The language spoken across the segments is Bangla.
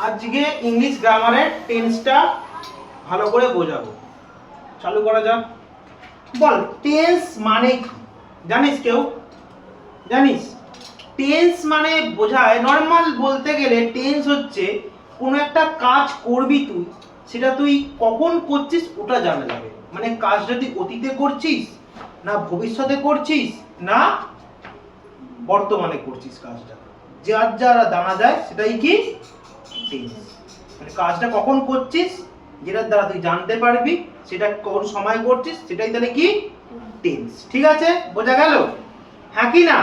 আজকে ইংলিশ গ্রামারের টেন্সটা ভালো করে বোঝাবো। চালু করা যাক। বল টেন্স মানে কি জানিস? কেউ জানিস? টেন্স মানে বোঝায়, নর্মাল বলতে গেলে টেন্স হচ্ছে কোনো একটা কাজ করবি তুই, সেটা তুই কখন করছিস ওটা জানা যাবে। মানে কাজটা তুই অতীতে করছিস না ভবিষ্যতে করছিস না বর্তমানে করছিস, কাজটা যার যারা জানা যায় সেটাই কি টেন্স। মানে কাজটা কখন করছিস যেটার দ্বারা তুই জানতে পারবি সেটা কোন সময় করছিস সেটাই তাহলে কি টেন্স। ঠিক আছে, বোঝা গেল? হ্যাঁ কি না?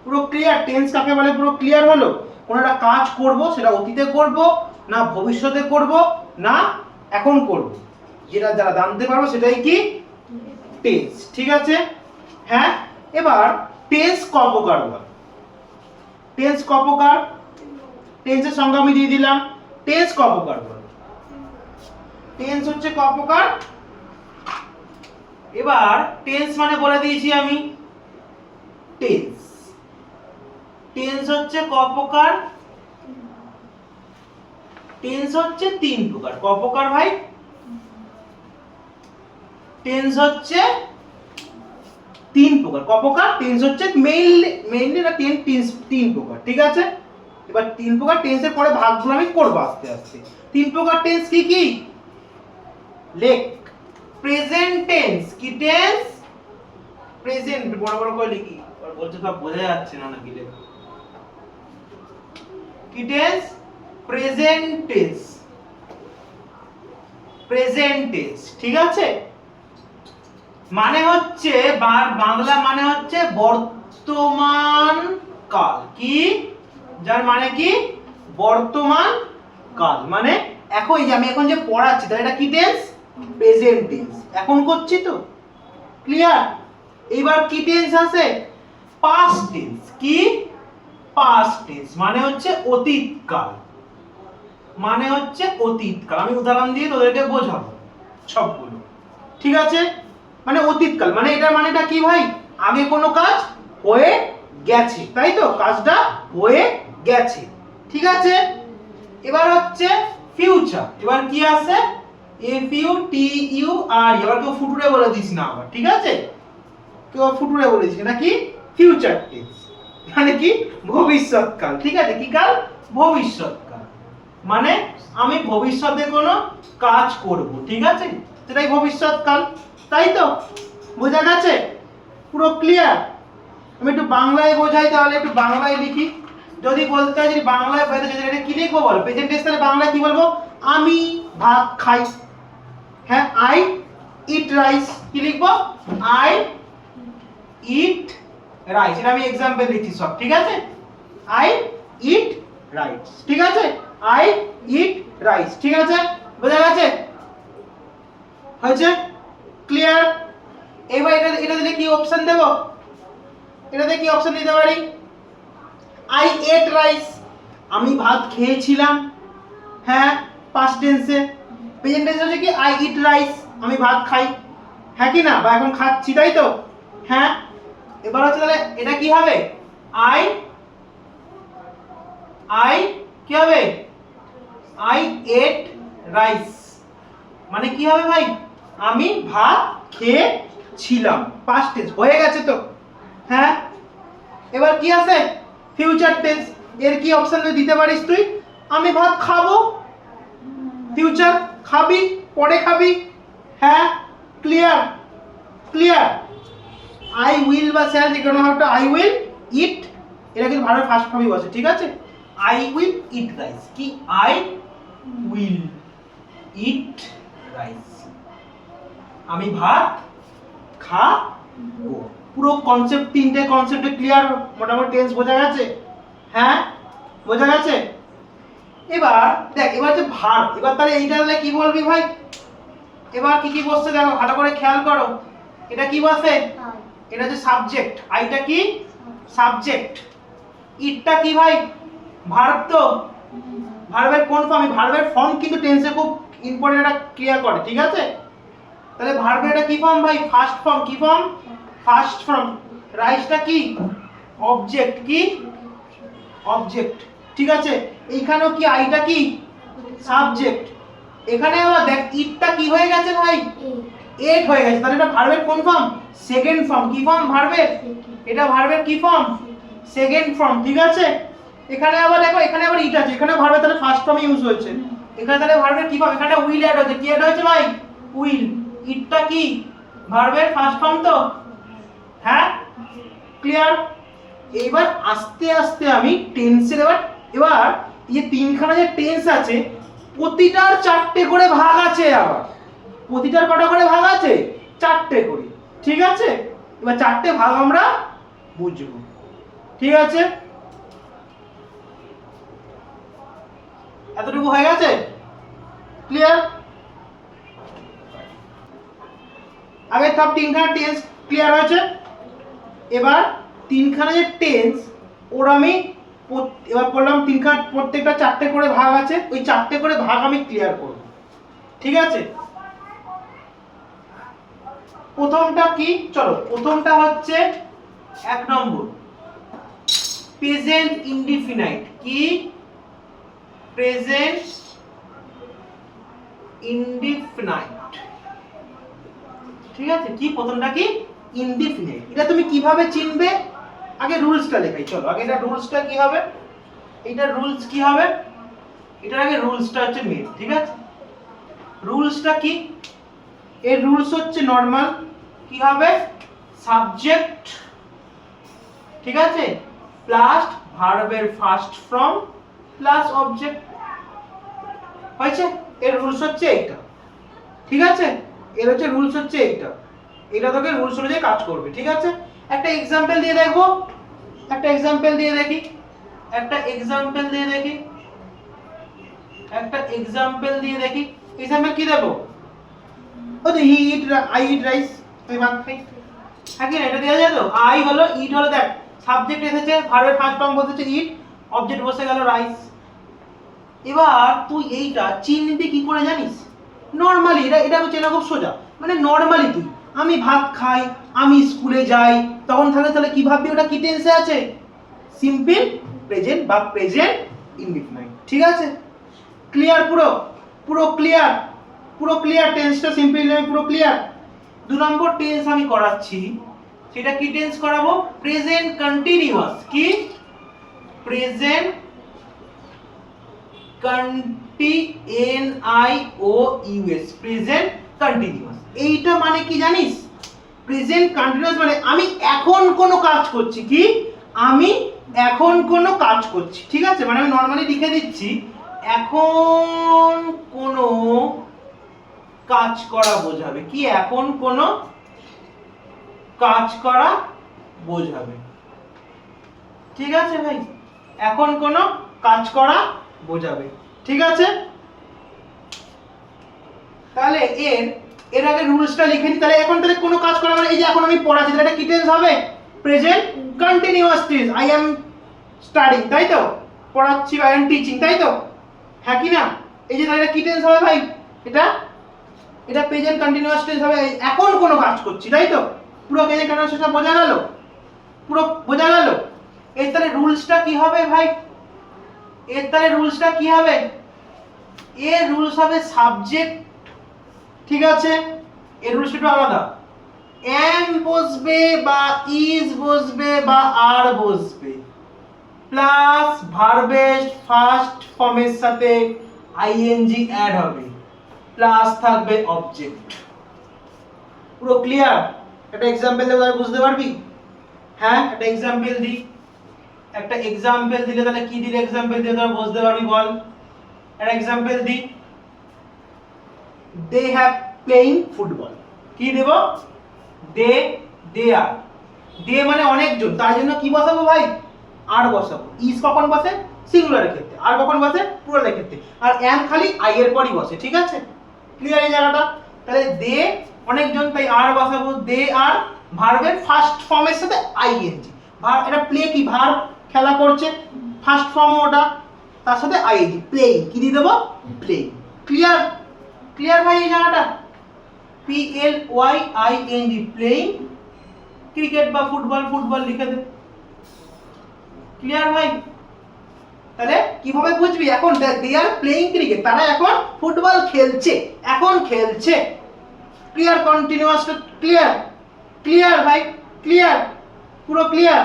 পুরো ক্লিয়ার? টেন্স কাকে বলে পুরো ক্লিয়ার হলো? কোন একটা কাজ করব সেটা অতীতে করব না ভবিষ্যতে করব না এখন করব, যেটা যারা জানতে পারবো সেটাই কি টেন্স। ঠিক আছে? হ্যাঁ, এবার টেন্স ক প্রকার বল? টেন্স ক প্রকার? টেন্সের সংজ্ঞা আমি দিয়ে দিলাম। টেন্স ক প্রকার বল? টেন্স হচ্ছে ক প্রকার। এবার টেন্স মানে বলে দিয়েছি আমি, টেন্স টেন্স হচ্ছে ক প্রকার? টেন্স হচ্ছে তিন প্রকার। ক প্রকার ভাই? টেন্স হচ্ছে তিন প্রকার। ক প্রকার? টেন্স হচ্ছে মেইনলি না তিন প্রকার। ঠিক আছে, এবার তিন প্রকার টেন্সের পরে ভাগগুলো আমি করব আস্তে আস্তে। তিন প্রকার টেন্স কি কি? লেখ। প্রেজেন্ট টেন্স কি? টেন্স প্রেজেন্ট বড় বড় করে লিখি, আর বলছে সব বোঝা যাচ্ছে না নাকি লেখ। কি tense? Present tense. Present tense. ঠিক আছে, মানে হচ্ছে বাংলা মানে হচ্ছে বর্তমান কাল। কি? যার মানে কি বর্তমান কাল, মানে এখন যে আমি এখন যে পড়াচ্ছি তাহলে এটা কি টেন্স? Present tense. এখন করছি তো, ক্লিয়ার? এবার কি টেন্স আছে? Past tense. কি? পাস্ট টেন্স মানে হচ্ছে অতীতকাল। মানে হচ্ছে অতীতকাল। আমি উদাহরণ দিয়ে তোদেরকে বোঝাবো সবগুলো। ঠিক আছে, মানে অতীতকাল মানে এটা মানেটা কি ভাই? আগে কোনো কাজ হয়ে গেছে, তাই তো? কাজটা হয়ে গেছে। ঠিক আছে, এবার হচ্ছে ফিউচার। এবার কি আছে? F U T U R. এবার কেউ ফুটুরে বলে দিস না আবার, ঠিক আছে? কেউ ফুটুরে বলে দিস না। কি? ফিউচার টেন্স মানে কি ভবিষ্যৎকাল। ঠিক আছে, কি কাল? ভবিষ্যৎকাল। মানে আমি ভবিষ্যতে কোনো কাজ করব, ঠিক আছে? সেটাই ভবিষ্যৎকাল, তাই তো? বোঝা গেছে? পুরো ক্লিয়ার? আমি একটু বাংলায় বোঝাই, তাহলে একটু বাংলায় লিখি। যদি বলতে হয় যদি বাংলায় বোঝাতে চাই এটা কি লিখবো বলো? প্রেজেন্ট টেন্স তাহলে বাংলায় কি বলবো? আমি ভাত খাই। হ্যাঁ, আই ইট রাইস। কি লিখবো? I eat rice. এটা আমি এক্সাম্পল দিচ্ছি সব, ঠিক আছে? I eat rice. ঠিক আছে, আই ইট রাইস। ঠিক আছে, বোঝা গেছে? হয়েছে? ক্লিয়ার? এবার এটা দিলে কি অপশন দেব? এটাতে কি অপশন দিতে পারি? আই এট রাইস, আমি ভাত খেয়েছিলাম। হ্যাঁ, পাস্ট টেন্সে। প্রেজেন্ট টেন্সে হচ্ছে কি আই ইট রাইস, আমি ভাত খাই। হ্যাঁ কি না? বা এখন খাচ্ছি, তাই তো? হ্যাঁ, এবার হচ্ছে তাহলে এটা কি হবে? আই কি হবে? আই এট রাইস মানে কি হবে ভাই? আমি ভাত খেয়েছিলাম। পাস্ট টেন্স হয়ে গেছে তো? হ্যাঁ, এবার কি আছে? Future tense. এর কি অপশন দিতে পারিস তুই? আমি ভাত খাবো। ফিউচার, খাবি, পরে খাবি। হ্যাঁ, ক্লিয়ার? ক্লিয়ার? আই উইল বা শ্যাল যে কোনো একটা আই উইল ইট, এটা কিন্তু ভার্বের ফার্স্ট ফর্মই বসে। ঠিক আছে, আই উইল ইট রাইস। কি? আই উইল ইট রাইস, আমি ভাত খাবো। পুরো কনসেপ্ট, তিনটে কনসেপ্টে ক্লিয়ার? মোটামুটি টেন্স বোঝা গেছে? হ্যাঁ, বোঝা গেছে? এবার দেখ, এবার যে ভার্ব, এবার তাহলে এইটা তাহলে কি বলবি ভাই? এবার কি কি বসছে দেখো, ভালো করে খেয়াল করো। এটা কি বসে? এটা হচ্ছে সাবজেক্ট। আইটা কি? সাবজেক্ট। ইটটা কি ভাই? ভার্ব তো। ভার্বের কোন ফর্ম? ভার্বের ফর্ম কিন্তু টেন্সে খুব ইম্পর্টেন্ট একটা ক্লিয়ার করে। ঠিক আছে, তাহলে ভার্বের এটা কি ফর্ম ভাই? First form. কি ফর্ম? First form. রাইসটা কি? অবজেক্ট। কি? অবজেক্ট। ঠিক আছে, এইখানেও কি আইটা কি? সাবজেক্ট। এখানে আবার দেখ ইটটা কি হয়ে গেছে ভাই, এট হয়ে গেছে, তাহলে এটা ভার্বের কোন ফর্ম, সেকেন্ড ফর্ম। কি ফর্ম, ভার্বের, এটা ভার্বের কি ফর্ম, সেকেন্ড ফর্ম, ঠিক আছে। এখানে আবার দেখো এখানে আবার ইট আছে, এখানে ভার্বের তাহলে ফার্স্ট ফর্ম ইউজ হয়েছে। এখানে তাহলে ভার্বের কি ফর্ম, এখানে উইল অ্যাড হয়েছে, কি অ্যাড হয়েছে ভাই, উইল। ইটটা কি ভার্বের ফার্স্ট ফর্ম তো, হ্যাঁ ক্লিয়ার। এবার আস্তে আস্তে আমি টেন্সের এবার এই তিনখানা যে টেন্স আছে প্রতিটার চারটে করে ভাগ আছে, আবার প্রতিটার কটা করে ভাগ আছে, চারটে করে, ঠিক আছে। এবার চারটে ভাগ আমরা বুঝবো, ঠিক আছে। এতটুকু হয়ে গেছে, ক্লিয়ার। আগে সব তিনখানা টেন্স ক্লিয়ার হয়েছে। এবার তিনখানা যে টেন্স ওর আমি এবার বললাম তিনখানা প্রত্যেকটা চারটে করে ভাগ আছে, ওই চারটে করে ভাগ আমি ক্লিয়ার করব, ঠিক আছে। প্রথমটা কি, চলো প্রথমটা হচ্ছে 1 নম্বর প্রেজেন্ট ইনডিফিনাইট। কি, প্রেজেন্ট ইনডিফিনাইট, ঠিক আছে। কি প্রথমটা কি, ইনডিফিনাইট। এটা তুমি কিভাবে চিনবে, আগে রুলসটা লেখাই, চলো আগে এটা রুলসটা কি হবে, এটা রুলস কি হবে, এটার আগে রুলসটা হচ্ছে মেন, ঠিক আছে। রুলসটা কি, এর রুলস হচ্ছে নরমাল কি হবে, সাবজেক্ট, ঠিক আছে, প্লাস ভার্বের ফার্স্ট ফর্ম প্লাস অবজেক্ট, হয়েছে। এর রুলস হচ্ছে এইটা, ঠিক আছে। এর হচ্ছে রুলস হচ্ছে এইটা, এটা তোকে রুলস অনুযায়ী কাজ করবে, ঠিক আছে। একটা এক্সাম্পল দিয়ে দেখবো, একটা এক্সাম্পল দিয়ে দেখি, একটা এক্সাম্পল দিয়ে দেখি, একটা এক্সাম্পল দিয়ে দেখি। এক্সাম্পল কি দেবো, ও তো হি ইট, আই ইট রাইস, আমি ভাত খাই, হ্যাঁ কি না, এটা দেওয়া যায় তো। আই হলো, ইট হলো, দেখ সাবজেক্ট এসেছে, ভার্বের ফার্স্ট ফর্ম বসেছে ইট, অবজেক্ট বসে গেল রাইস। এবার তুই এইটা চিনবি কি করে জানিস, নরমালি এটা চেনা খুব সোজা, মানে নরমালি তুই আমি ভাত খাই, আমি স্কুলে যাই, তখন তাহলে কি ভাববি, ওটা কি টেন্সে আছে, সিম্পল প্রেজেন্ট বা প্রেজেন্ট ইনডিফিনাইট, ঠিক আছে। ক্লিয়ার, পুরো পুরো ক্লিয়ার, পুরো ক্লিয়ার, টেন্সটা সিম্পল পুরো ক্লিয়ার। 2 নম্বর টেন্স আমি করাচ্ছি, সেটা কি টেন্স করাবো, প্রেজেন্ট কন্টিনিউয়াস। কি, প্রেজেন্ট কন্টিনিউয়াস, প্রেজেন্ট কন্টিনিউয়াস। এইটা মানে কি জানিস, প্রেজেন্ট কন্টিনিউয়াস মানে আমি এখন কোনো কাজ করছি, কি আমি এখন কোনো কাজ করছি, ঠিক আছে। মানে আমি নরমালি লিখে দিচ্ছি এখন কোনো কাজ করা বোঝাবে, কি এখন কোনো কাজ করা বোঝাবে, ঠিক আছে ভাই, এখন কোনো কাজ করা বোঝাবে, ঠিক আছে। তাহলে এর আগে রুলসটা লিখে নি, তাহলে এখন তাহলে কোনো কাজ করা মানে এই যে এখন আমি পড়াচ্ছি, তাহলে এটা কি টেন্স হবে, present continuous tense. I am studying, তাই তো, পড়াচ্ছি, আই এম টিচিং, তাই তো, হ্যাঁ কি না। এই যে তাহলে এটা কি টেন্স হবে ভাই, এটা প্রেজেন্ট কন্টিনিউয়াস টেন্স হবে, এখন কোনো কাজ করছি, তাই তো। পুরো প্রেজেন্ট কন্টিনিউয়াসটা বোঝা গেল, পুরো বোঝা গেল। এর তাহলে রুলসটা কি হবে ভাই, এর তাহলে রুলসটা কি হবে, এর রুলস হবে সাবজেক্ট, ঠিক আছে। এর রুলস একটু আলাদা, এম বসবে বা ইজ বসবে বা আর বসবে, প্লাস ভার্বের ফার্স্ট ফর্মের সাথে আইএনজি অ্যাড হবে, প্লাস থাকবে অবজেক্ট। পুরো ক্লিয়ার। একটা এক্সাম্পল দিয়ে বুঝতে পারবি, হ্যাঁ একটা এক্সাম্পল দিই, একটা এক্সাম্পল দিলে তাহলে কি দিলে এক্সাম্পল দিয়ে তোরা বুঝতে পারবি বল। একটা এক্সাম্পল দিই, দে হ্যাভ প্লেইং ফুটবল। কি দেব, দে আর, দে মানে অনেকজন, তার জন্য কি বসাবো ভাই, আর বসাবো। ইজ কখন বসে, সিঙ্গুলারের ক্ষেত্রে, আর কখন বসে, প্লুরালের ক্ষেত্রে, আর এম খালি আই এর পরই বসে, ঠিক আছে। ক্লিয়ার এই জায়গাটা। তাহলে দে অনেকজন, তাই আর বসাবো, দে আর ভার্বের ফার্স্ট ফর্মের সাথে আইএনজি। ভার্ব, এটা প্লে কি ভার্ব, খেলা করছে, ফার্স্ট ফর্ম ওটা, তার সাথে আইএনজি, প্লেইং, কি দিয়ে দেবো, প্লেইং। ক্লিয়ার, ক্লিয়ার ভাই এই জায়গাটা, PLYING, প্লেইং। ক্রিকেট বা ফুটবল, ফুটবল লিখে দে। ক্লিয়ার ভাই, তাহলে কিভাবে বুঝবি? এখন দে আর প্লেইং ক্রিকেট, তারা এখন ফুটবল খেলছে, এখন খেলছে। ক্লিয়ার? Continuous, clear? ক্লিয়ার ভাই, ক্লিয়ার, পুরো ক্লিয়ার।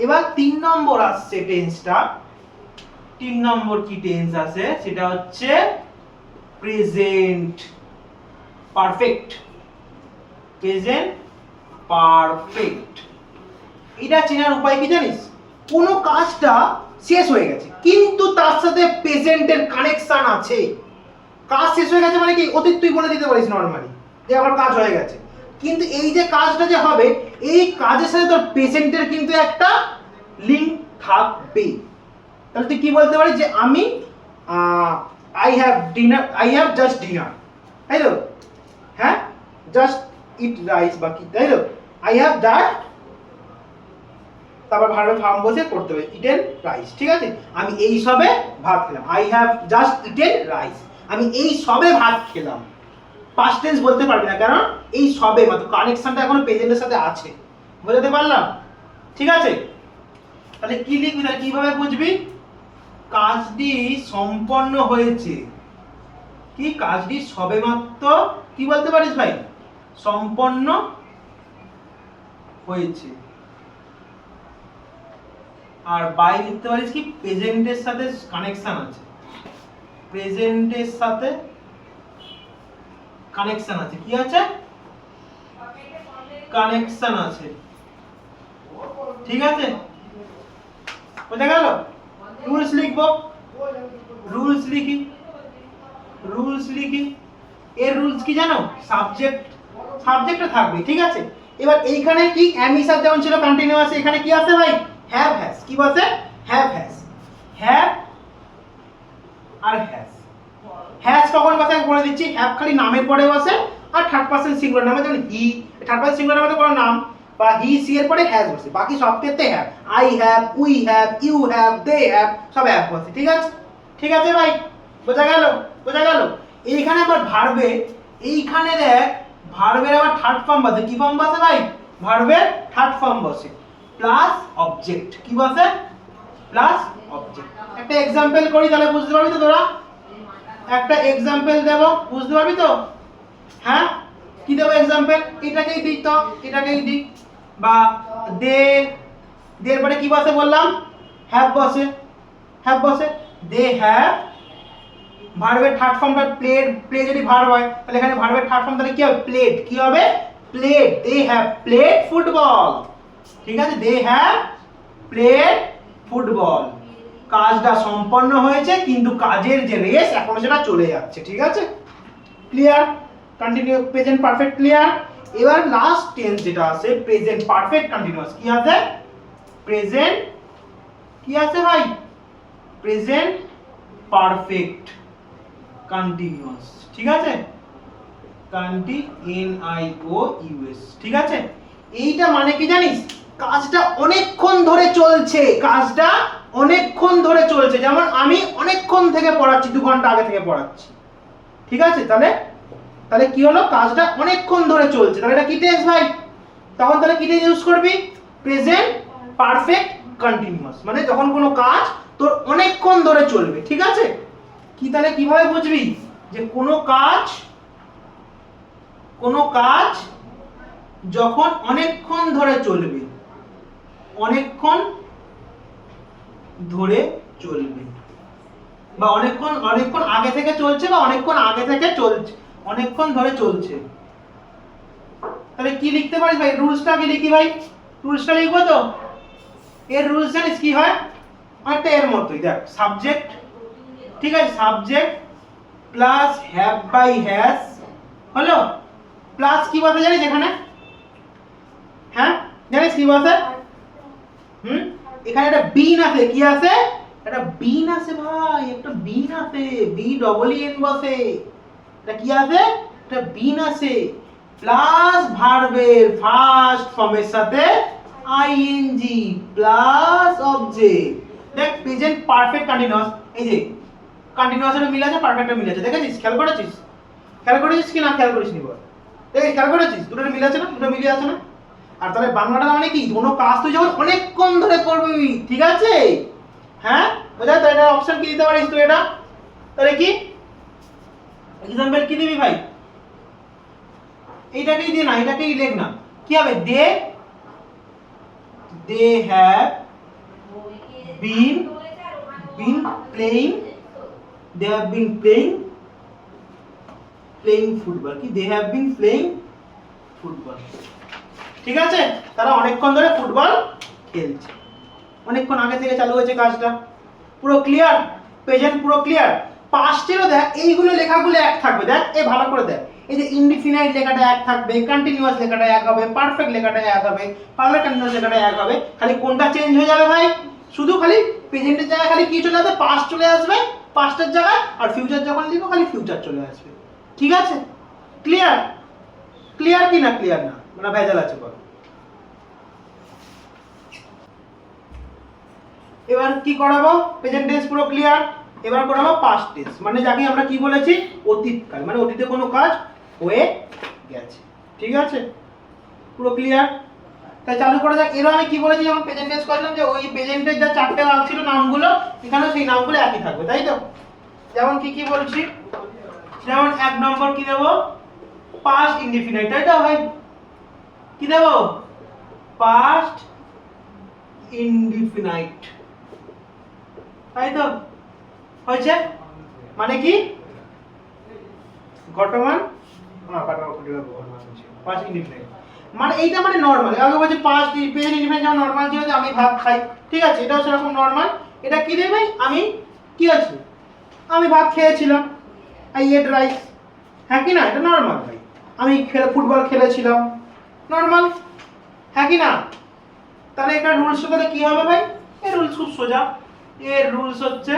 এবার 3 নম্বর আসছে টেন্সটা। 3 নম্বর কি টেন্স আছে? সেটা হচ্ছে প্রেজেন্ট পারফেক্ট। প্রেজেন্ট পারফেক্ট, এটা চেনার উপায় কি জানিস? কোনো কাজটা শেষ হয়ে গেছে কিন্তু তার সাথে প্রেজেন্টের কানেকশন আছে। কাজ শেষ হয়ে গেছে মানে কি, অতীত তুই বলে দিতে পারিস নরমালি যে আমার কাজ হয়ে গেছে, কিন্তু এই যে কাজটা যে হবে, এই কাজের সাথে তোর প্রেজেন্টের কিন্তু একটা লিংক থাকবে। তাহলে তুই কি বলতে পারিস যে আমি আই হ্যাভ জাস্ট ডিনার, তাই তো? হ্যাঁ, জাস্ট ইট রাইস বা কি, তাই তো? আই হ্যাভ জাস্ট, তারপর ভার্বের ফর্ম বসে করতে হবে ইটেন রাইস, ঠিক আছে? আমি এই সবে ভাত খেলাম, I have just eaten rice, আমি এই সবে ভাত খেলাম। পাস্ট টেন্স বলতে পারবি না, কারণ এই সবে মাত্র কানেকশনটা এখনো প্রেজেন্টের সাথে আছে। বোঝাতে পারলাম? ঠিক আছে, তাহলে কি লিখবি? তাহলে কিভাবে বুঝবি কাজটি সম্পন্ন হয়েছে? কি কাজটি সবেমাত্র কি বলতে পারিস ভাই? সম্পন্ন হয়েছে। আর বাই লিখতে পারিস কি প্রেজেন্টের সাথে কানেকশন আছে, প্রেজেন্টের সাথে কানেকশন আছে। কি আছে? কানেকশন আছে, ঠিক আছে? বোঝা গেল? রুলস লিখবো, রুলস লিখি, রুলস লিখি। এর রুলস কি জানো? সাবজেক্ট, সাবজেক্টটা থাকবে, ঠিক আছে? এবার এইখানে কি অ্যামিসার যেমন ছিল কন্টিনিউয়াস, এখানে কি আছে ভাই? Have has. কি বসে? Have has. হ্যাভ আর হ্যাজ। হ্যাজ কখন বসে বলে দিচ্ছি, হ্যাভ খালি নামের পরে বসে, আর থার্ড পারসন সিঙ্গুলার নামে যেমন হি, থার্ড পারসন সিঙ্গুলার নামে কোনো নাম বা হি সি এর পরে হ্যাজ বসে, বাকি সব ক্ষেত্রে have. I have, we have, you have, they have, সব হ্যাভ বসে, ঠিক আছে? ঠিক আছে ভাই, বোঝা গেল? বোঝা গেল? এইখানে আবার ভার্বে, এইখানে দেখ ভার্বের আবার থার্ড ফর্ম বসে। কি ফর্ম বসে ভাই? ভার্বের থার্ড ফর্ম বসে প্লাস অবজেক্ট। কি বসে? Plus object. একটা এক্সাম্পল করি তাহলে বুঝতে পারবি তো তোরা? একটা এক্সাম্পল দেব, বুঝতে পারবি তো? হ্যাঁ, কি দেব এক্সাম্পল? এটাকেই দিই তো, এটাকেই দিই। বা দে, দের পরে কি বসে বললাম? হ্যাভ বসে, হ্যাভ বসে। দে হ্যাভ, ভার্বের থার্ড ফর্মটা প্লেড, প্লে যদি ভার্ব হয় তাহলে এখানে ভার্বের থার্ড ফর্ম তাহলে কি হবে? প্লেড। কি হবে? Played. They have played football, ঠিক আছে? They have played football. কাজটা সম্পন্ন হয়েছে কিন্তু কাজের যে রেস এখনো সেটা চলে যাচ্ছে, ঠিক আছে? Clear? Continue, present perfect clear? এবার লাস্ট টেন্স যেটা আছে প্রেজেন্ট পারফেক্ট কন্টিনিউয়াস। কি আছে? প্রেজেন্ট, কি আছে ভাই? প্রেজেন্ট পারফেক্ট কন্টিনিউয়াস, ঠিক আছে? কন্টিনিউয়াস, ঠিক আছে? এইটা মানে কি জানিস? কাজটা অনেকক্ষণ ধরে চলছে, কাজটা অনেকক্ষণ ধরে চলছে। যেমন আমি অনেকক্ষণ থেকে পড়াচ্ছি, 2 ঘন্টা আগে থেকে পড়াচ্ছি, ঠিক আছে? তাহলে তাহলে কি হলো? কাজটা অনেকক্ষণ ধরে চলছে, তাহলে এটা কি টেন্স ভাই? তখন তাহলে কি টেন্স ইউজ করবি? প্রেজেন্ট পারফেক্ট কন্টিনিউয়াস, মানে যখন কোনো কাজ তোর অনেকক্ষণ ধরে চলবে, ঠিক আছে? কি তাহলে কিভাবে বুঝবি যে কোনো কাজ যখন অনেকক্ষণ ধরে চলবে, অনেকক্ষণ ধরে চলবে, বা অনেকক্ষণ আগে থেকে চলছে, বা অনেকক্ষণ আগে থেকে চলছে, অনেকক্ষণ ধরে চলছে, তাহলে কি লিখতে পারিস ভাই? রুলসটা আগে লিখি ভাই, রুলসটা লিখবো তো? এর রুলস জানিস কি হয়? অনেকটা এর মতোই, দেখ সাবজেক্ট, ঠিক আছে? Subject plus have by has হলো, প্লাস কি বসে জানিস এখানে? হ্যাঁ, জানিস কি বসে? এখানে একটা বিন আছে। কি আছে? একটা বিন আছে ভাই, একটা বিন আছে, বি ডবল এন বসে। এটা কি আছে? একটা বিন আছে, প্লাস ভার্বের ফার্স্ট ফর্মের সাথে আইএনজি প্লাস অবজেক্ট। দেখ প্রেজেন্ট পারফেক্ট কন্টিনিউয়াস, এই যে কন্টিনিউয়াসের মিল আছে, পারফেক্টের মিল আছে, দেখেছিস? খেয়াল করেছিস? খেয়াল করেছিস কি না খেয়াল করিসনি বল? দেখ খেয়াল করেছিস? দুটোর মিল আছে না? দুটো মিলিয়ে আছে না? আর তাহলে বাংলাটা মানে কি? কোনো কাজ তুই যখন অনেকক্ষণ ধরে করবি, ঠিক আছে? হ্যাঁ, বুঝা? তো এটা অপশন কি দিতে পারিস তুই? এটা তাহলে কি এক্সাম্পল কি দিবি ভাই? এইটাকেই দে না, এটাকেই লেখ না। কি হবে? They have been playing, they have been playing football। কি they have been playing football, ঠিক আছে? তারা অনেকক্ষণ ধরে ফুটবল খেলছে, অনেকক্ষণ আগে থেকে চালু হয়েছে কাজটা। পুরো ক্লিয়ার? প্রেজেন্ট পুরো ক্লিয়ার? পাস্টেরও দেখ এইগুলো লেখাগুলো এক থাকবে, দেখ এই ভালো করে দেখ। এই যে ইনডিফিনাইট লেখাটা এক থাকবে, কন্টিনিউয়াস লেখাটা এক হবে, পারফেক্ট লেখাটা এক হবে, পারফেক্ট কন্টিনিউয়াস লেখাটা এক হবে। খালি কোনটা চেঞ্জ হয়ে যাবে ভাই? শুধু খালি প্রেজেন্টের জায়গায় খালি কি চলে আসবে? পাস্ট চলে আসবে পাস্টের জায়গায়, আর ফিউচার যখন লিখবো খালি ফিউচার চলে আসবে। ঠিক আছে? ক্লিয়ার? ক্লিয়ার কি না ক্লিয়ার না? মানে ভেজাল আছে বল। এবার কি করাবো? প্রেজেন্ট টেন্স পুরো ক্লিয়ার। এবার করাবো পাস্ট টেন্স, মানে যাকে আমরা কি বলেছি? অতীতকাল, মানে অতীতে কোনো কাজ হয়ে গেছে। ঠিক আছে? পুরো ক্লিয়ার? তাই চালু করা যাক। এবার আমি কি বলেছি যখন প্রেজেন্ট টেন্স করলাম, যে ওই প্রেজেন্টের যা চারটে ভাগ ছিল নামগুলো, এখানেও সেই নামগুলো একই থাকবে, তাই তো? যেমন কি কি বলছি? যেমন এক নম্বর কি দেব? পাস্ট ইনডিফিনাইট, তাই তো ভাই? কি দেব? পাস্ট ইনডিফিনাইট, তাই তো? হয়েছে? মানে কি? বর্তমান পাস্ট ইনডিফিনাইট মানে এইটা মানে নরমাল। আগে বলছে পাস্ট প্রেজেন্ট ইনডিফিনাইট যেমন নরমাল ছিল, যে আমি ভাত খাই, ঠিক আছে? এটাও সেরকম নরমাল। এটা কি দেবে? আমি কি আছে? আমি ভাত খেয়েছিলাম, আই এট রাইস। হ্যাঁ কি না? এটা নরমাল ভাই। আমি ফুটবল খেলেছিলাম, নরমাল। হ্যাঁ কি না? তাহলে এটা রুলস তাহলে কি হবে ভাই? এর রুলস খুব সোজা। এর রুলস হচ্ছে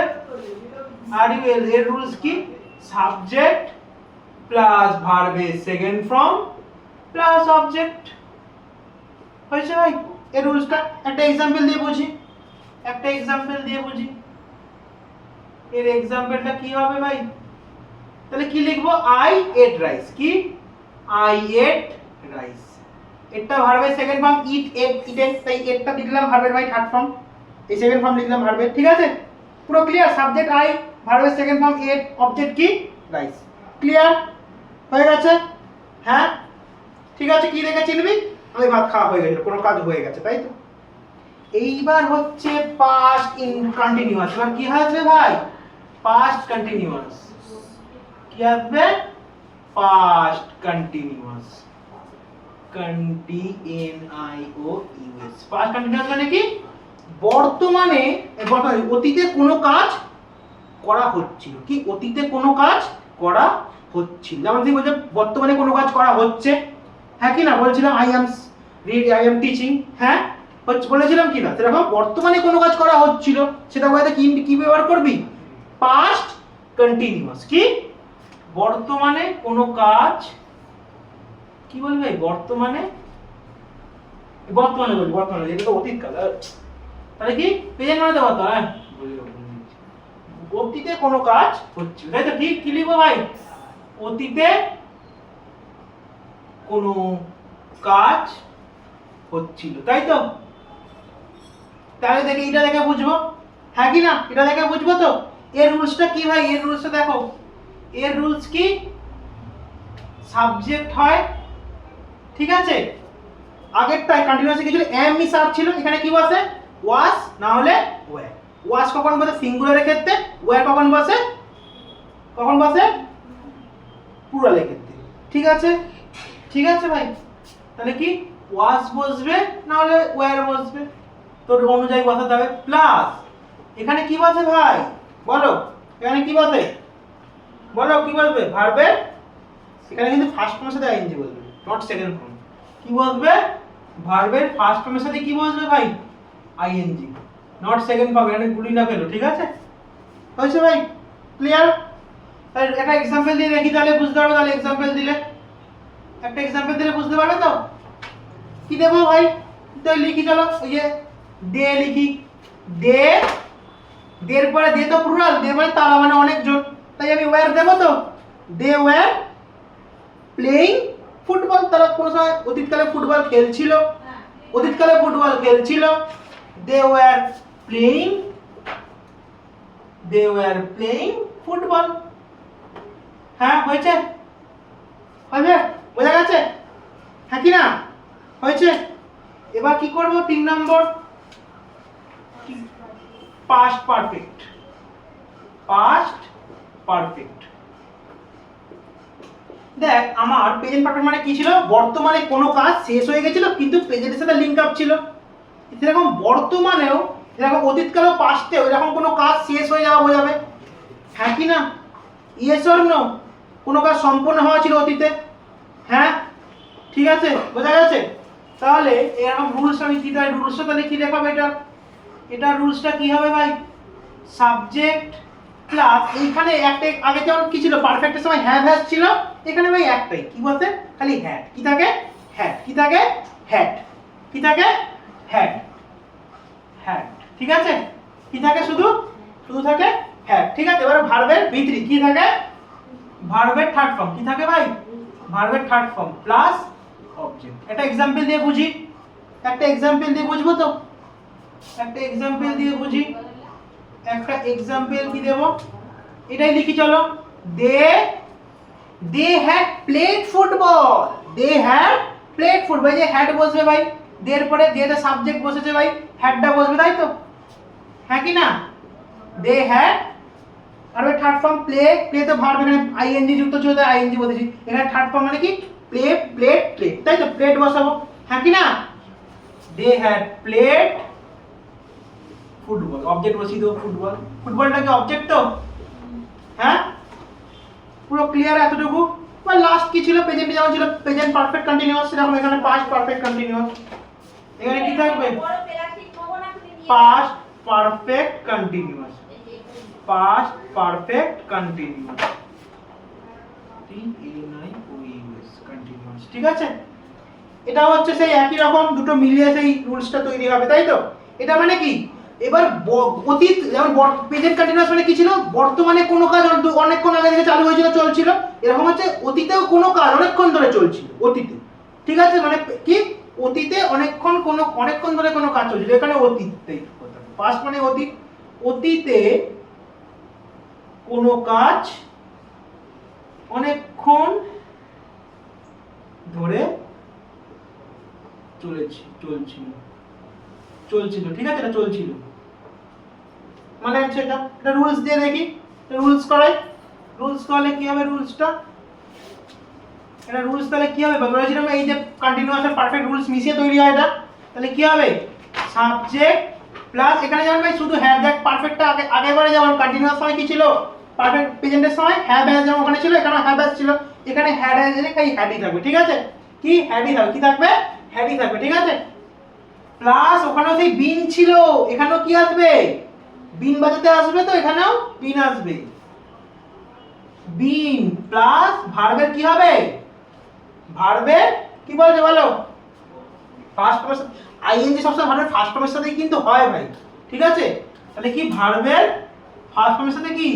এর রুলস কি? সাবজেক্ট প্লাস ভার্বের সেকেন্ড ফর্ম প্লাস অবজেক্ট। হয়েছে ভাই এর রুলসটা? একটা এক্সাম্পল দিয়ে বুঝি, একটা এক্সাম্পল দিয়ে বুঝি। এর এক্সাম্পলটা কি হবে ভাই? তাহলে কি লিখবো? I ate rice. কি? I ate rice. এটা ভার্বের second form eat, ate, eaten, তাই এটটা লিখলাম ভার্বের ভাই থার্ড ফর্ম, এই সেকেন্ড ফর্ম লিখলাম ভার্বের। ঠিক আছে? পুরো ক্লিয়ার? সাবজেক্ট আই, ভার্বের সেকেন্ড ফর্ম এট, অবজেক্ট কি? রাইস। ক্লিয়ার হয়ে গেছে? হ্যাঁ ঠিক আছে। কি দেখে চিনবি? আমি ভাত খাওয়া হয়ে গেছে, কোনো কাজ হয়ে গেছে, তাই তো? এইবার হচ্ছে পাস্ট ইন কন্টিনিউয়াস। এবার কি হবে ভাই? Past continuous. কি হবে? Past continuous. Continuous. Past continuous মানে কি? বর্তমানে অতীতে কোনো কাজ করা হচ্ছিল। কি? অতীতে কোনো কাজ করা হচ্ছিল। যেমন তুই বলছিস বর্তমানে কোনো কাজ করা হচ্ছে। হ্যাঁ কি না? বলছিলাম আই এম টিচিং। হ্যাঁ বলেছিলাম কি না? সেরকম বর্তমানে কোনো কাজ করা হচ্ছিল, সেটা বলতে কি ব্যবহার করবি? Past continuous. কি? বর্তমানে কোনো কাজ, কি বলবে? বর্তমানে বর্তমানে বলবি, বর্তমানে, এটা তো অতীতকাল। তাহলে কি? প্রেজেন্ট মানে তো বর্তমান। অতীতে কোনো কাজ হচ্ছে, তাই তো? ঠিক কি লিখবো ভাই? অতীতে কোনো কাজ হচ্ছিল, তাই তো? তাহলে দেখে এটা দেখে বুঝবো। হ্যাঁ কি না? এটা দেখে বুঝবো তো? এর রুলসটা কি ভাই? এর রুলসটা দেখো। এর রুলস কি? সাবজেক্ট হয়, ঠিক আছে? আগেরটাই কন্টিনিউয়াস কিছু এম মিস আপ ছিল, এখানে কি বসে? ওয়াজ না হলে ওয়্যার। ওয়াজ কখন বসে? সিঙ্গুলারের ক্ষেত্রে। ওয়্যার কখন বসে? কখন বসে? প্লুরালের ক্ষেত্রে। ঠিক আছে? ঠিক আছে ভাই। তাহলে কি? ওয়াজ বসবে না হলে ওয়্যার বসবে, তোর অনুযায়ী বসাতে হবে। প্লাস এখানে কি বসে ভাই? বলো এখানে কি বসে? বলো কি বলবে? ভার্বের এখানে কিন্তু ফার্স্ট ফর্মের সাথে আইএনজি বলবে, নট সেকেন্ড ফর্ম। কি বলবে? ভার্বের ফার্স্ট ফর্মের সাথে কি বসবে ভাই? ING, not second form. এখানে গুলি না ফেলো, ঠিক আছে? হয়েছে ভাই? ক্লিয়ার? তাহলে একটা এক্সাম্পল দিয়ে দেখি, তাহলে বুঝতে পারবে। তাহলে এক্সাম্পল দিলে, একটা এক্সাম্পল দিলে বুঝতে পারবে তো? কি দেবো ভাই? তো লিখি, চলো ওই যে দে লিখি। দে, দের পরে দে তো প্লুরাল, দে মানে তারা, মানে অনেকজন, তাই আমি ওয়্যার দেবো তো? They were playing football. তারা কোনো সময় অতীতকালে ফুটবল খেলছিল, অতীতকালে ফুটবল খেলছিল। They were playing they were playing football. হ্যাঁ হয়েছে, হবে, বোঝা গেছে, হ্যাঁ কি না হয়েছে। এবার কি করব 3 নম্বর, past perfect, past perfect। দেখ আমার প্রেজেন্ট পারফেক্ট মানে কি ছিল, বর্তমানে কোনো কাজ শেষ হয়ে গেছিল কিন্তু প্রেজেন্টের সাথে লিংক আপ ছিল। এরকম বর্তমানেও, এরকম অতীতকালেও, পাস্টেও এরকম কোনো কাজ শেষ হয়ে যাওয়া বোঝাবে, হ্যাঁ কি না, ইয়েস অর নো, কোনো কাজ সম্পূর্ণ হওয়া ছিল অতীতে, হ্যাঁ ঠিক আছে, বোঝা গেছে। তাহলে এরকম রুলস আমি কি তাই রুলসটা তাহলে কি দেখাবো, এটা রুলসটা কি হবে ভাই, সাবজেক্ট প্লাস এইখানে একটা আগে যেমন কি ছিল পারফেক্টের সময় হ্যাভ হ্যাজ ছিল, এখানে ভাই একটাই কি বলতে খালি হ্যাড, কি থাকে হ্যাড, কি থাকে হ্যাড, কি থাকে হ্যাড, হ্যাড, ঠিক আছে, কি থাকে শুধু থাকে হ্যাড, ঠিক আছে। এবারে ভার্বের ভিতরি কি থাকে, ভার্বের থার্ড ফর্ম কি থাকে ভাই, ভার্বের থার্ড ফর্ম প্লাস অবজেক্ট। একটা এক্সাম্পল দিয়ে বুঝি, একটা এক্সাম্পল দিয়ে বুঝবো তো, একটা এক্সাম্পল দিয়ে বুঝি, একটা এক্সাম্পল কি দেব, এটাই লিখি চলো, they had played football, they had played football, যে হ্যাড বসবে ভাই, দের পরে দে তে সাবজেক্ট বসেছে ভাই, হ্যাডটা বসবে তাই তো, হ্যাঁ কি না, দে হ্যাড, আর ওই থার্ড ফর্ম প্লে, প্লে তো ভার্ব এখানে আইএনজি যুক্ত ছিল তাই আইএনজি বলেছি, এখানে থার্ড ফর্ম মানে কি প্লে, প্লেড, প্লেড, তাই তো প্লেড বসাবো, হ্যাঁ কি না, they had played football, object বসিয়ে দেবো ফুটবল, ফুটবলটা কি অবজেক্ট তো, হ্যাঁ পুরো ক্লিয়ার এতটুকু। বা লাস্ট কি ছিল, প্রেজেন্ট যেমন ছিল প্রেজেন্ট পারফেক্ট কন্টিনিউয়াস, সেরকম এখানে পাস্ট পারফেক্ট কন্টিনিউয়াস, এখানে কি থাকবে past perfect continuous, past perfect continuous, continuous, ঠিক আছে। এটা হচ্ছে সেই একই রকম দুটো মিলিয়ে সেই রুলসটা তৈরি হবে তাই তো। এটা মানে কি, এবার অতীত যেমন প্রেজেন্ট কন্টিনিউয়াস মানে কি ছিল, বর্তমানে কোনো কাজ অনেকক্ষণ আগে থেকে চালু হয়েছিল চলছিল, এরকম হচ্ছে অতীতেও কোনো কাজ অনেকক্ষণ ধরে চলছিল অতীতে, ঠিক আছে, মানে কি অতীতে অনেকক্ষণ ধরে কোনো কাজ চলছিল, এখানে অতীতেই কথা, পাস্ট মানে অতীত, অতীতে কোনো কাজ অনেকক্ষণ ধরে চলছিল, ঠিক আছে, এটা চলছিল মানে হচ্ছে এটা রুলস দিয়ে দেখি, রুলস করাই, রুলস করলে কি হবে, রুলসটা এটা রুলস তাহলে কি হবে, বলেছিলাম এই যে কন্টিনিউয়াস আর পারফেক্ট রুলস মিশিয়ে তৈরি হয় এটা, তাহলে কি হবে সাবজেক্ট প্লাস এখানে যেমন ভাই শুধু হ্যাভ, দেখ পারফেক্টটা আগেবারে যেমন কন্টিনিউয়াস সময় কি ছিল, পারফেক্ট প্রেজেন্টের সময় হ্যাভ হ্যাজ যেমন ওখানে ছিল, এখানে হ্যাভ হ্যাজ ছিল, এখানে হ্যাড হ্যাজ এর খালি হ্যাডই থাকবে, ঠিক আছে, কি হ্যাডই থাকবে, কি থাকবে হ্যাডই থাকবে, ঠিক আছে। প্লাস ওখানেও সেই বিন ছিল, এখানেও কি আসবে বিন বাজাতে আসবে, তো এখানেও বিন আসবে, বিন প্লাস ভার্বের কি হবে, ভার্বের কি বলছে বলো, ফার্স্ট পারসন আইএনজি সবসময় ভার্বের ফার্স্ট ফর্মের সাথে কিন্তু হয় ভাই, ঠিক আছে, তাহলে কি ভার্বের ফার্স্ট ফর্মের সাথে কি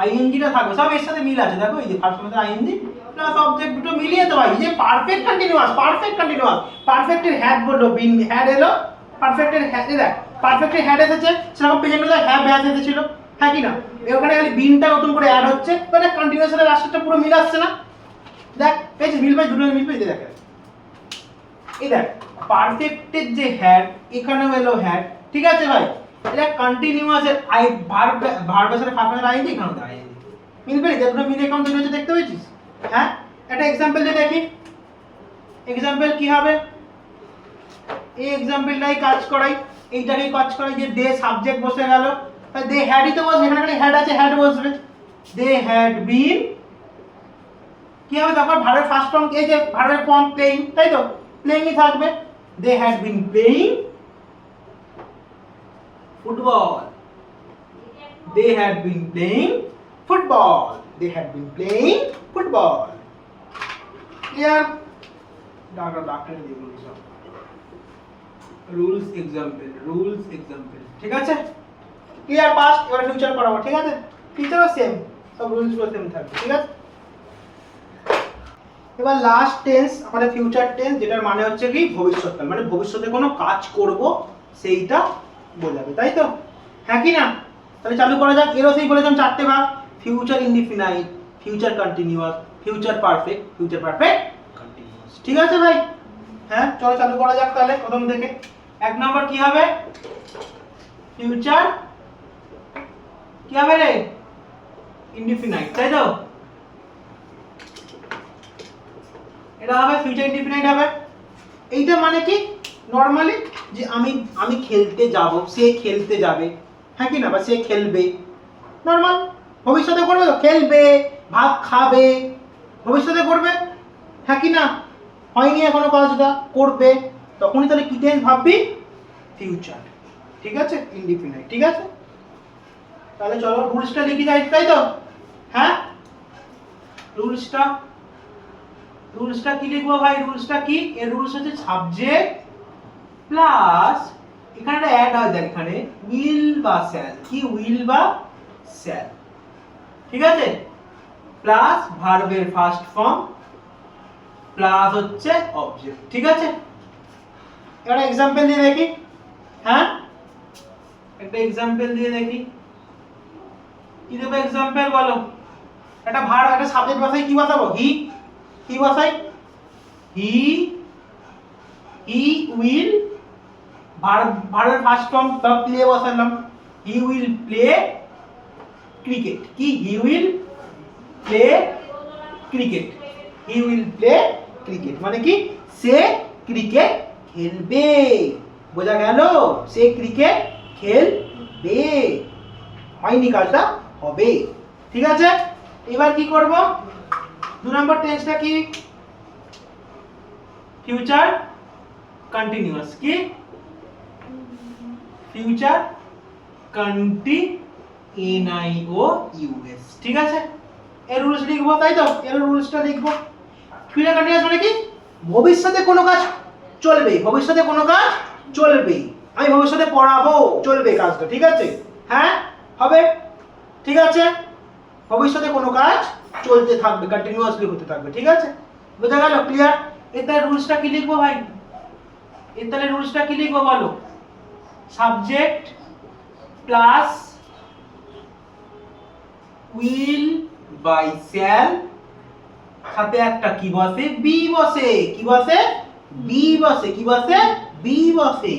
আইএনজিটা থাকবে, সব এর সাথে মিল আছে, দেখো এই যে ফার্স্ট ফর্মের সাথে আইএনজি প্লাস অবজেক্ট দুটো মিলিয়ে তো ভাই, যে পারফেক্ট কন্টিনিউয়াস, পারফেক্টের হ্যাড বললো, বিন হ্যাড এলো, পারফেক্টের হ্যাড, দেখ পারফেক্টের হ্যাড এসেছে, সেরকম প্রেজেন্টে হ্যাভ হ্যাজ এসেছিল, হ্যাঁ কি না, ওখানে খালি বিনটা নতুন করে অ্যাড হচ্ছে, তাহলে কন্টিনিউয়াসের রাস্তাটা পুরো মিল আসছে না, দেখ পেয়েছিস মিল পাই, দুটো মিল পাই, দেখ এই দেখ পারফেক্টের যে হ্যাড এখানেও এলো হ্যাড, ঠিক আছে ভাই, এটা কন্টিনিউয়াসের ভার্বের সাথে ফার্স্ট ফর্মের আইএনজি, এখানেও আইএনজি মিল পেলি, দুটো মিল একাউন্ট তৈরি হচ্ছে, দেখতে পেয়েছিস, হ্যাঁ। একটা এক্সাম্পল দিয়ে দেখি, এক্সাম্পল কি হবে, এই এক্সাম্পলটাই কাজ করাই, এইটাকেই কাজ করাই, যে দে সাবজেক্ট বসে গেল, দে হ্যাডই তো বসবে, এখানে হ্যাড আছে হ্যাড বসবে, দে হ্যাড বিন কি হবে, তারপর ভার্বের ফার্স্ট ফর্ম, এই যে ভার্বের ফর্ম প্লেইং, তাই তো প্লেইংই থাকবে, they had been playing football, they had been playing football, they had been playing football, clear, doctor দিয়ে বলি সব রুলস এক্সাম্পল, ঠিক আছে, ক্লিয়ার, পাস্ট, এবার ফিউচার করাবো, ঠিক আছে, ফিউচারও সেম, সব রুলস গুলো সেম থাকবে, ঠিক আছে। এবার লাস্ট টেন্স আমাদের ফিউচার টেন্স, যেটার মানে হচ্ছে কি ভবিষ্যৎকাল, মানে ভবিষ্যতে কোনো কাজ করব সেইটা বোঝাবে, তাই তো, হ্যাঁ কি না, তাহলে চালু করা যাক। এরও সেই বলেছিলাম চারটে ভাগ, future indefinite, future continuous, future perfect, future perfect continuous. ঠিক আছে ভাই? হ্যাঁ, চলো চালু করা যাক তাহলে প্রথম থেকে। এক নম্বর কি হবে? ফিউচার কি হবে রে? ইনডিফিনাইট, তাই তো? এটা হবে ফিউচার ইনডিফিনাইট হবে। এইটা মানে কি নরমালি যে আমি খেলতে যাব, সে খেলতে যাবে, হ্যাঁ কি না, বা সে খেলবে, নরমাল। ভবিষ্যতে করবে তো, খেলবে, ভাত খাবে, ভবিষ্যতে করবে, হ্যাঁ কি না, হয়নি এখনো কাজটা, করবে, তখনই তাহলে কি টেন্স ভাববি? ফিউচার। ঠিক আছে, ইনডিফিনাইট। ঠিক আছে, তাহলে চলো রুলসটা লিখি যাই, তাই তো? হ্যাঁ, রুলসটা কি লিখবো ভাই? রুলসটা কি? এর রুলস হচ্ছে সাবজেক্ট প্লাস এখানে একটা অ্যাড হয়, দেখ এখানে উইল বা শ্যাল। কি উইল বা শ্যাল, ঠিক আছে, প্লাস ভার্বের ফার্স্ট ফর্ম প্লাস হচ্ছে অবজেক্ট। ঠিক আছে, একটা এক্সাম্পল দিয়ে দেখি। হ্যাঁ, একটা এক্সাম্পল দিয়ে দেখি। কি দেবো এক্সাম্পল বলো? একটা ভার্ব, একটা সাবজেক্ট বসাই, কি বসাবো? হি। কি বসাই? হি উইল, ভার্বের ফার্স্ট ফর্ম বা প্লে বসালাম। He will play cricket. কি? He will play cricket. He will play cricket মানে কি? সে ক্রিকেট খেলবে। বোঝা গেল? সে ক্রিকেট খেলবে, হয়নি কাজটা, হবে। ঠিক আছে, এবার কি করব? 2 নম্বর টেন্সটা কি? Future continuous. কি? Future continuous. ঠিক আছে, এর রুলস লিখবো, তাই তো? এর রুলসটা লিখবো। ফিউচার কন্টিনিউয়াস মানে কি? ভবিষ্যতে কোনো কাজ চলবে, ভবিষ্যতে কোনো কাজ চলবে। আমি ভবিষ্যতে পড়াবো, চলবে কাজটা। ঠিক আছে, হ্যাঁ, হবে। ঠিক আছে, ভবিষ্যতে কোনো কাজ চলতে থাকবে, কন্টিনিউয়াসলি হতে থাকবে। ঠিক আছে, বোঝা গেল? ক্লিয়ার? এর তাহলে রুলসটা কি লিখবো ভাই? এর তাহলে রুলসটা কি লিখবো বলো? Subject plus will buy shall, সাথে একটা কি বসে? বি বসে। কি বসে? বি বসে। কি বসে? বি বসে।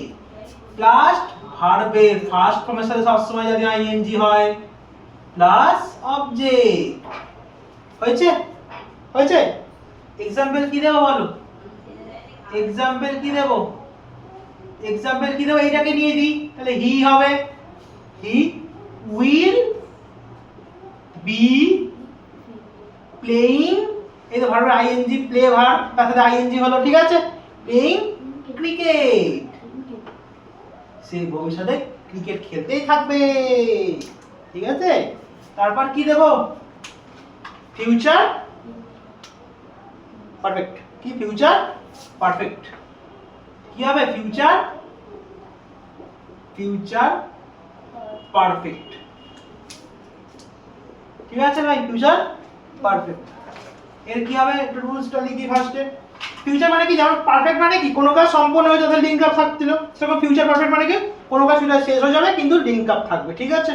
প্লাস ভার্বের ফার্স্ট ফর্মের সাথে সবসময় যদি আইএনজি হয়, প্লাস অবজেক্ট। হয়েছে? হয়েছে? এক্সাম্পল কি দেবো বলো? এক্সাম্পল কি দেবো? এক্সাম্পল কি দেবো? এইটাকে নিয়ে দিই, তাহলে হি হবে। হি উইল বি প্লেইং, এই তো ভার্বের আইএনজি, প্লে ভার্ব, তার সাথে আইএনজি হলো। ঠিক আছে, প্লেইং ক্রিকেট, সে ভবিষ্যতে ক্রিকেট খেলতেই থাকবে। ঠিক আছে, তারপর কি দেব? Future perfect. কি? Future perfect. কি হবে? Future perfect. ঠিক আছে ভাই, ফিউচার পারফেক্ট। এর কি হবে? একটু রুলসটা লিখি ফার্স্টে। ফিউচার মানে কি? যেমন পারফেক্ট মানে কি? কোনো কাজ সম্পূর্ণ হয়ে যাবে, লিংক আপ থাকছিল, সেরকম ফিউচার পারফেক্ট মানে কি? কোনো কাজ শেষ হয়ে যাবে কিন্তু লিংক আপ থাকবে। ঠিক আছে,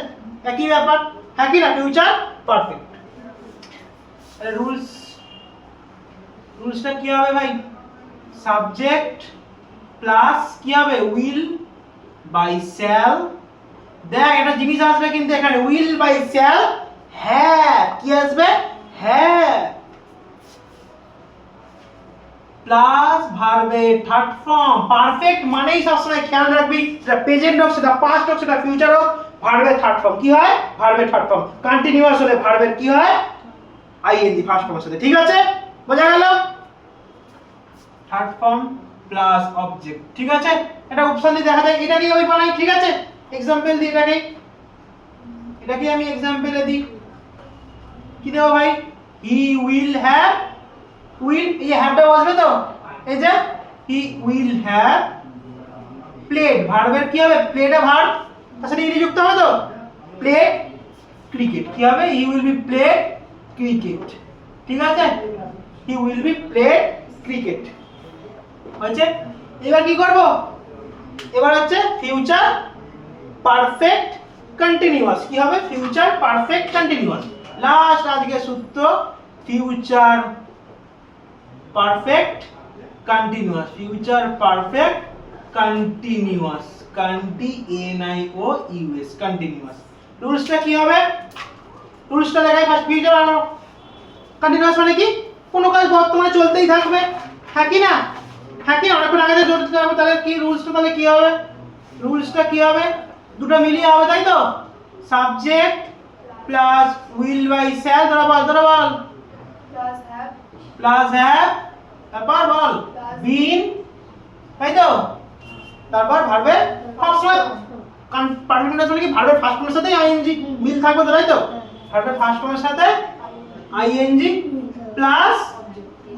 একই ব্যাপার, হ্যাঁ কি না? Future perfect. রুলসটা কি হবে ভাই? সাবজেক্ট প্লাস কি হবে? Will buy shall. দেখ একটা জিনিস আসবে কিন্তু এখানে, উইল বাই শ্যাল হ্যাভ। কি আসবে? হ্যাভ প্লাস ভার্বের থার্ড ফর্ম। পারফেক্ট মানেই সবসময় খেয়াল রাখবি, সেটা প্রেজেন্ট হোক, সেটা পাস্ট হোক, সেটা ফিউচার হোক, ভার্বের থার্ড ফর্ম কি হয়? ভার্বের থার্ড ফর্ম। কন্টিনিউয়াস হলে ভার্বের কি হয়? আইএনজি ফার্স্ট ফর্মের সাথে। ঠিক আছে, বোঝা গেল? Third form plus object. ঠিক আছে, এটা অপশন দিয়ে দেখা যায়, এটাকে ওই বানাই। ঠিক আছে, এক্সাম্পল দিই, এটাকে আমি এক্সাম্পলে দিই। কি দেবো ভাই? হি উইল হ্যাভ, উইল, এই যে হ্যাভটা বসবে তো, এই যে হি উইল হ্যাভ প্লেড, ভার্বের কি হবে? প্লেটা ভার্ব, তার সাথে ইডি যুক্ত হবে তো, প্লেড ক্রিকেট। কি হবে? He will be played cricket. ঠিক আছে, he will be played cricket. হয়েছে? এবার কি করব? এবার হচ্ছে ফিউচার পারফেক্ট কন্টিনিউয়াস কি হবে ফিউচার পারফেক্ট কন্টিনিউয়াস লাস্ট আজকে সূত্র future perfect continuous future perfect continuous continuous continuous রুলসটা কি হবে রুলসটা দেখাই ফার্স্ট ফিউচার আর কন্টিনিউয়াস মানে কি কোনো কাজ বর্তমানে চলতেই থাকবে হ্যাঁ কি না অনেকক্ষণ আগে থেকে জড়িত থাকবে তাহলে কি রুলসটা তাহলে কি হবে রুলসটা কি হবে দুটো মিলিয়ে হবে তাই তো subject plus will buy shall ধরা বল প্লাস হ্যাভ তারপর বল বিন তাই তো তারপর ভার্বের ফার্স্ট ফর্ম পারফেক্ট টেন্স মানে কি ভার্বের ফার্স্ট ফর্মের সাথে আইএনজি মিল থাকবে তো তাই তো ভার্বের ফার্স্ট ফর্মের সাথে আইএনজি প্লাস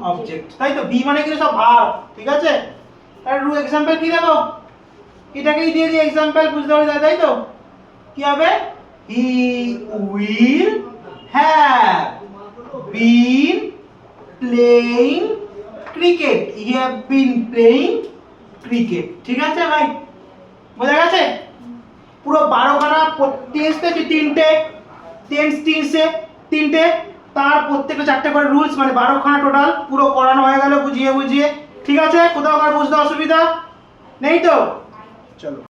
অবজেক্ট তাই তো বি মানে কি সব ভার্ব ঠিক আছে তাহলে রু एग्जांपल কি দেব এটাকেই দিয়ে দিই एग्जांपल বুঝতে পারি তাই তো কি হবে he will have been playing cricket he have been playing cricket ঠিক আছে ভাই বোঝা গেছে পুরো 12 খানা টেন্স থেকে তিনটে তার প্রত্যেকটা চারটে করে রুলস মানে 12 খানা টোটাল পুরো করানো হয়ে গেল বুঝিয়ে ঠিক আছে কোথাও আর বুঝতে অসুবিধা নেই তো চলো